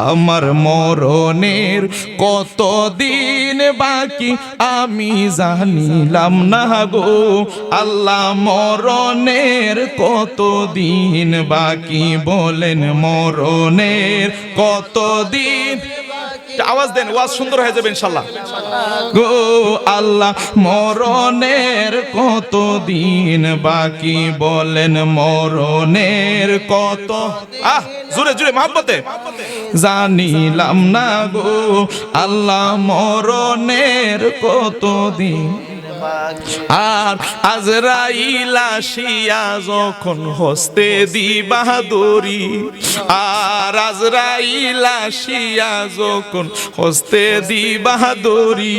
আমার মরণের কতদিন বাকি আমি জানিলাম না গো আল্লাহ মরণের কতদিন বাকি বলেন মরণের কতদিন আওয়াজ দেন ওয়াজ সুন্দর হয়ে যাবে ইনশাআল্লাহ গো আল্লাহ মরণের কতদিন বাকি বলেন মরণের কত জোরে জোরে মহব্বতে জানিলাম না গো আল্লাহ মরণের কতদিন আর আজরাইল আসিয়া যখন হস্তে দিবা দড়ি আর আজরাইল আসিয়া যখন হস্তে দিবা দড়ি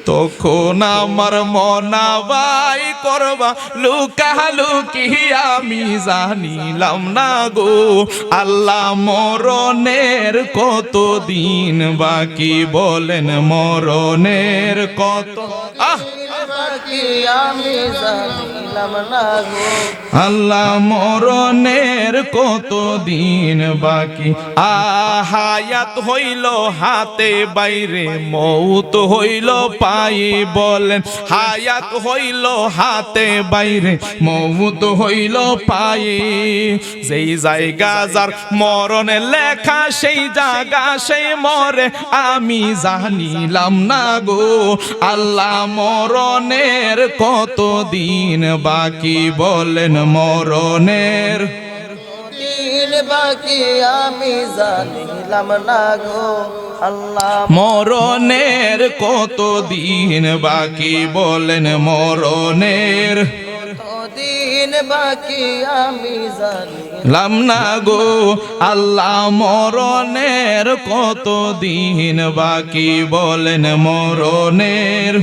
তখন আমার মনাবাই করবা লুকালুকি আমি জানিলাম না গো আল্লাহ মরণের কতদিন বাকি বলেন মরণের কত আমি জানিলাম না গো আল্লাহ মরণের কতদিন বাকি হায়াত হইল হাতে বাইরে মৌত হইল পায়ে বলেন হায়াত হইল হাতে বাইরে মৌত হইল পায়ে যেই জায়গা যার মরণে লেখা সেই জায়গা সেই মরে আমি জানিলাম না গো আল্লাহ মরণের কতদিন বাকি বলেন মরণের দিন বাকি আমি জানিলাম না গো আল্লাহ মরণের কতদিন বাকি বলেন মরণের দিন বাকি আমি জানিলাম না গো আল্লাহ মরণের কতদিন বাকি বলেন মরণের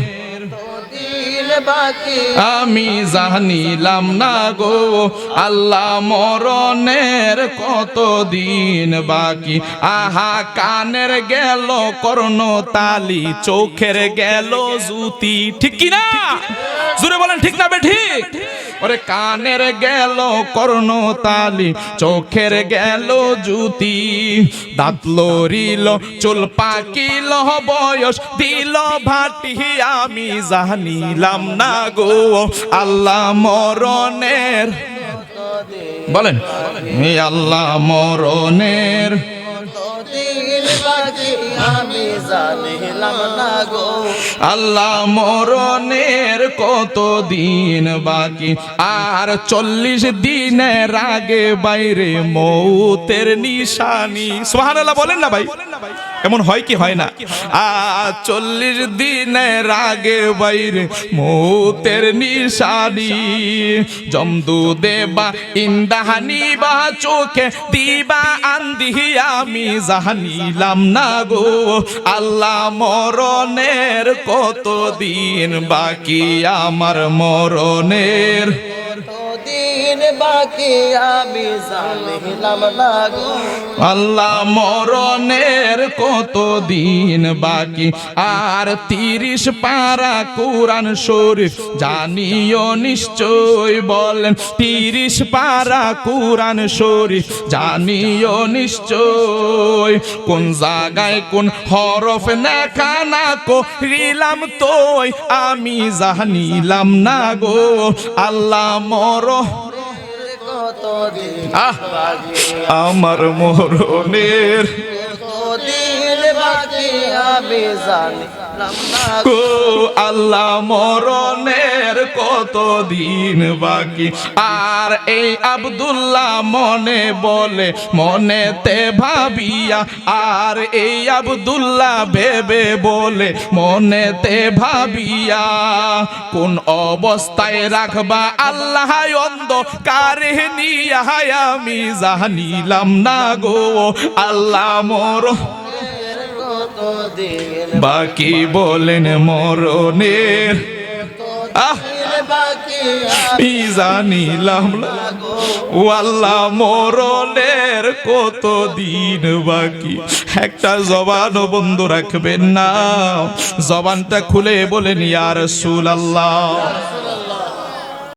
আমি জানিলাম না গো আল্লাহ মরণের কতদিন বাকি আহা কানের গেল কর্ণ তালি চোখের গেল জুতি ঠিক কি না জোরে বলেন ঠিক না বে ঠিক ওরে কানের গেল কর্ণ তালি চোখের গেল জুতি দাঁত লড়িল চুল পাকিল বয়স দিল ভাটি আমি জানিলাম না গো আল্লাহ মরণের বলেন আল্লাহ মরণের আমি জানিলাম না গো আল্লাহ মরণের কতদিন বাকি আর 40 দিনের আগে বাইরে মৌতের নিশানি সুবহানাল্লাহ বলেন না ভাই এমন হয় কি হয় না 40 দিনের আগে বাইরে মৌতের নিশানি জমদু দেবা ইন্দাহানি বা চোখে দিবা আন্দি আমি জানিলাম না গো আল্লাহ মরণের কতদিন বাকি আমার মরণের দিন বাকি আমি জানিলাম না গো আল্লাহ মরণের কতদিন বাকি আর 30 পারা কোরআন শরীফ জানিও নিশ্চয় বলেন 30 পারা কোরআন শরীফ জানিও নিশ্চয় কোন জায়গায় কোন হরফ লেখা না করিলাম তোই আমি জানিলাম না গো আল্লাহ আমার মরণের দিন বাকি আমি জানিলাম না গো আল্লাহ মরণের কতদিন বাকি আর এই আব্দুল্লাহ মনে বলে মনেতে ভাবিয়া আর এই আব্দুল্লাহ ভেবে বলে মনেতে ভাবিয়া কোন অবস্থায় রাখবা আল্লাহ অন্ধকারে নিয়া আমি জানিলাম না গো আল্লাহ বাকি বলেন মরণের জানিলাম ও আল্লাহ মরণের কতদিন বাকি একটা জবান বন্ধ রাখবেন না জবানটা খুলে বলেন ইয়া রাসূলুল্লাহ